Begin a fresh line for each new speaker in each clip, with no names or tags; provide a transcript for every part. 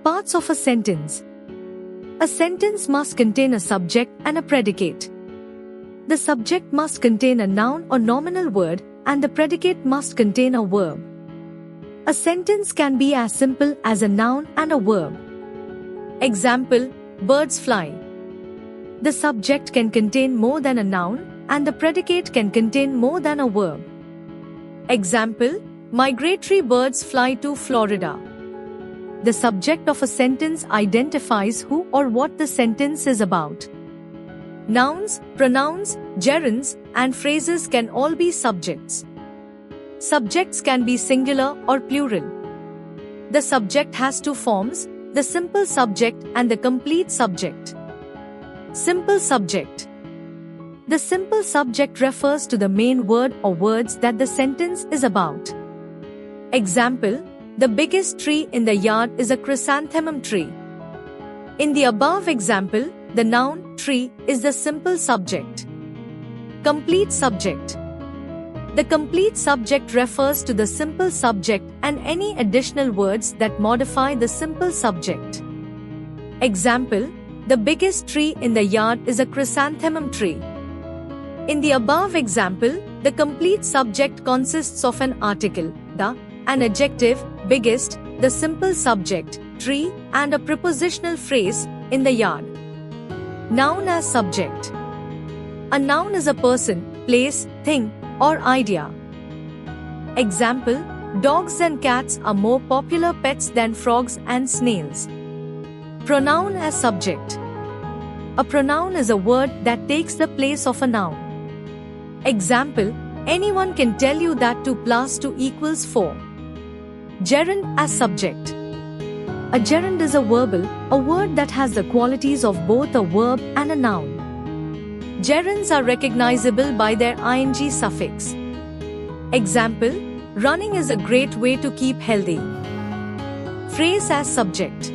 parts of a sentence. A sentence must contain a subject and a predicate. The subject must contain a noun or nominal word, and the predicate must contain a verb. A sentence can be as simple as a noun and a verb. Example, birds fly. The subject can contain more than a noun, and the predicate can contain more than a verb. Example, migratory birds fly to Florida. The subject of a sentence identifies who or what the sentence is about. Nouns, pronouns, gerunds, and phrases can all be subjects. Subjects can be singular or plural. The subject has two forms, the simple subject and the complete subject. Simple subject. The simple subject refers to the main word or words that the sentence is about. Example, the biggest tree in the yard is a chrysanthemum tree. In the above example, the noun tree is the simple subject. Complete subject. The complete subject refers to the simple subject and any additional words that modify the simple subject. Example, the biggest tree in the yard is a chrysanthemum tree. In the above example, the complete subject consists of an article, the, an adjective, biggest, the simple subject, tree, and a prepositional phrase, in the yard. Noun as subject. A noun is a person, place, thing, or idea. Example, dogs and cats are more popular pets than frogs and snails. Pronoun as subject. A pronoun is a word that takes the place of a noun. Example, anyone can tell you that 2 + 2 = 4. Gerund as subject. A gerund is a verbal, a word that has the qualities of both a verb and a noun. Gerunds are recognizable by their ing suffix. Example, running is a great way to keep healthy. Phrase as subject.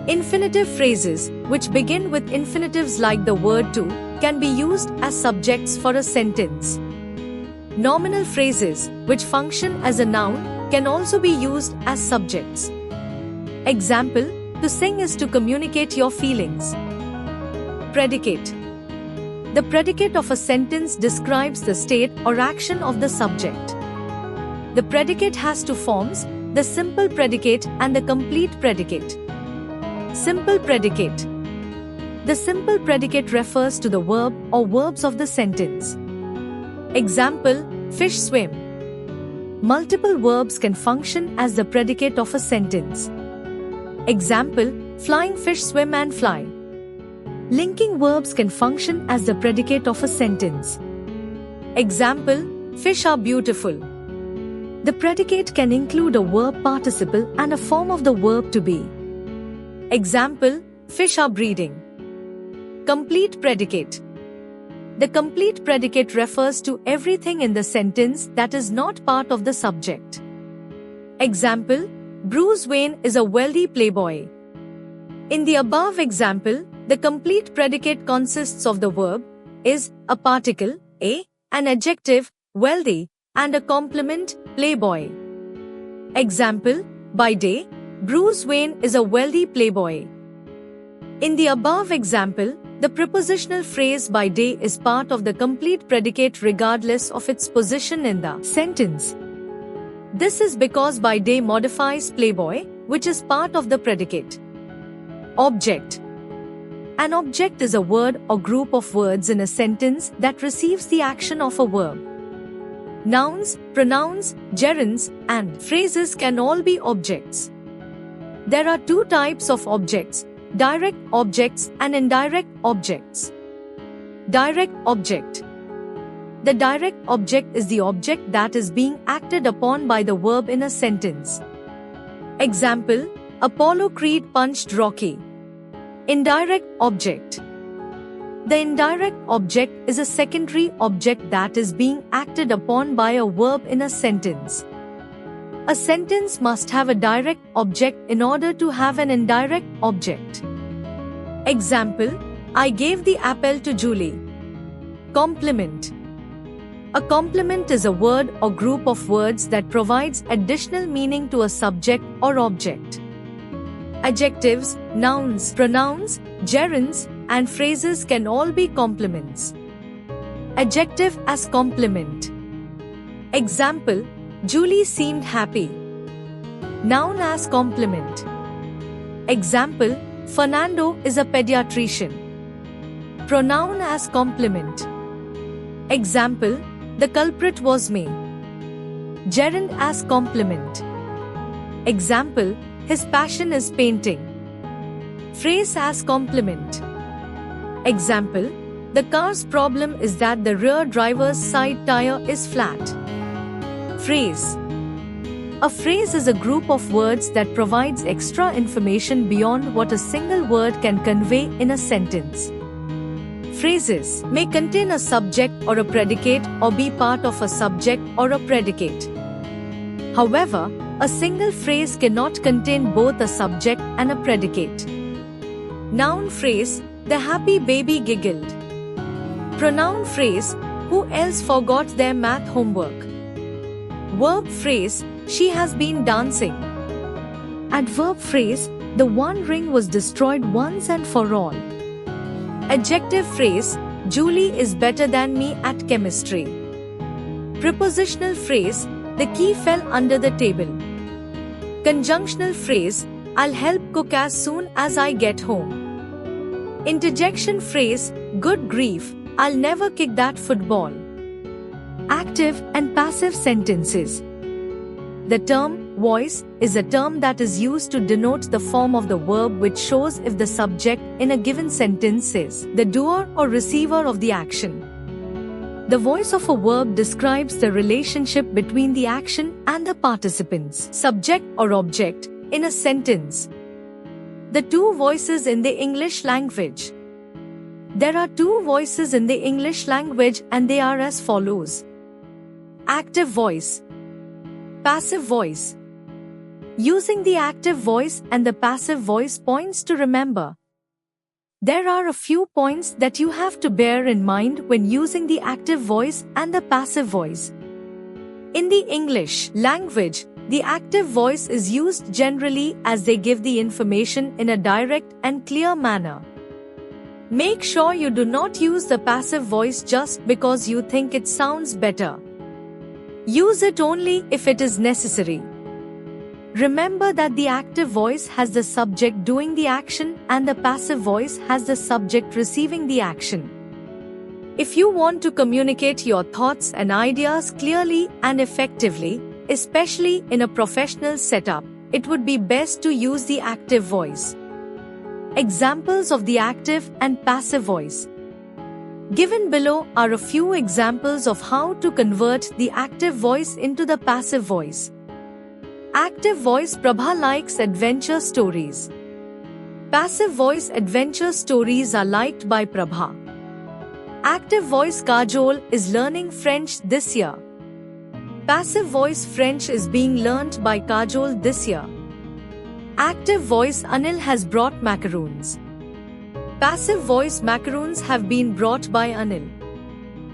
Infinitive phrases, which begin with infinitives like the word to, can be used as subjects for a sentence. Nominal phrases, which function as a noun, can also be used as subjects. Example, to sing is to communicate your feelings. Predicate. The predicate of a sentence describes the state or action of the subject. The predicate has two forms, the simple predicate and the complete predicate. Simple predicate. The simple predicate refers to the verb or verbs of the sentence. Example, fish swim. Multiple verbs can function as the predicate of a sentence. Example, flying fish swim and fly. Linking verbs can function as the predicate of a sentence. Example, fish are beautiful. The predicate can include a verb participle and a form of the verb to be. Example, fish are breeding. Complete predicate. The complete predicate refers to everything in the sentence that is not part of the subject. Example, Bruce Wayne is a wealthy playboy. In the above example, the complete predicate consists of the verb, is, a particle, a, an adjective, wealthy, and a complement, playboy. Example, by day, Bruce Wayne is a wealthy playboy. In the above example, the prepositional phrase by day is part of the complete predicate regardless of its position in the sentence. This is because by day modifies playboy, which is part of the predicate. Object. An object is a word or group of words in a sentence that receives the action of a verb. Nouns, pronouns, gerunds, and phrases can all be objects. There are two types of objects, direct objects and indirect objects. Direct object. The direct object is the object that is being acted upon by the verb in a sentence. Example, Apollo Creed punched Rocky. Indirect object. The indirect object is a secondary object that is being acted upon by a verb in a sentence. A sentence must have a direct object in order to have an indirect object. Example, I gave the apple to Julie. Complement. A complement is a word or group of words that provides additional meaning to a subject or object. Adjectives, nouns, pronouns, gerunds, and phrases can all be complements. Adjective as complement. Example, Julie seemed happy. Noun as complement. Example, Fernando is a pediatrician. Pronoun as complement. Example, the culprit was me. Gerund as complement. Example, his passion is painting. Phrase as complement. Example, the car's problem is that the rear driver's side tire is flat. Phrase. A phrase is a group of words that provides extra information beyond what a single word can convey in a sentence. Phrases may contain a subject or a predicate or be part of a subject or a predicate. However, a single phrase cannot contain both a subject and a predicate. Noun phrase, the happy baby giggled. Pronoun phrase, who else forgot their math homework? Verb phrase, she has been dancing. Adverb phrase, the One Ring was destroyed once and for all. Adjective phrase, Julie is better than me at chemistry. Prepositional phrase, the key fell under the table. Conjunctional phrase, I'll help cook as soon as I get home. Interjection phrase, good grief, I'll never kick that football. Active and passive sentences. The term voice is a term that is used to denote the form of the verb which shows if the subject in a given sentence is the doer or receiver of the action. The voice of a verb describes the relationship between the action and the participants, subject or object, in a sentence. The two voices in the English language. There are two voices in the English language and they are as follows. Active voice. Passive voice. Using the active voice and the passive voice points to remember. There are a few points that you have to bear in mind when using the active voice and the passive voice. In the English language, the active voice is used generally as they give the information in a direct and clear manner. Make sure you do not use the passive voice just because you think it sounds better. Use it only if it is necessary. Remember that the active voice has the subject doing the action and the passive voice has the subject receiving the action. If you want to communicate your thoughts and ideas clearly and effectively, especially in a professional setup, it would be best to use the active voice. Examples of the active and passive voice. Given below are a few examples of how to convert the active voice into the passive voice. Active voice, Prabha likes adventure stories. Passive voice, adventure stories are liked by Prabha. Active voice, Kajol is learning French this year. Passive voice, French is being learnt by Kajol this year. Active voice, Anil has brought macaroons. Passive voice, macaroons have been brought by Anil.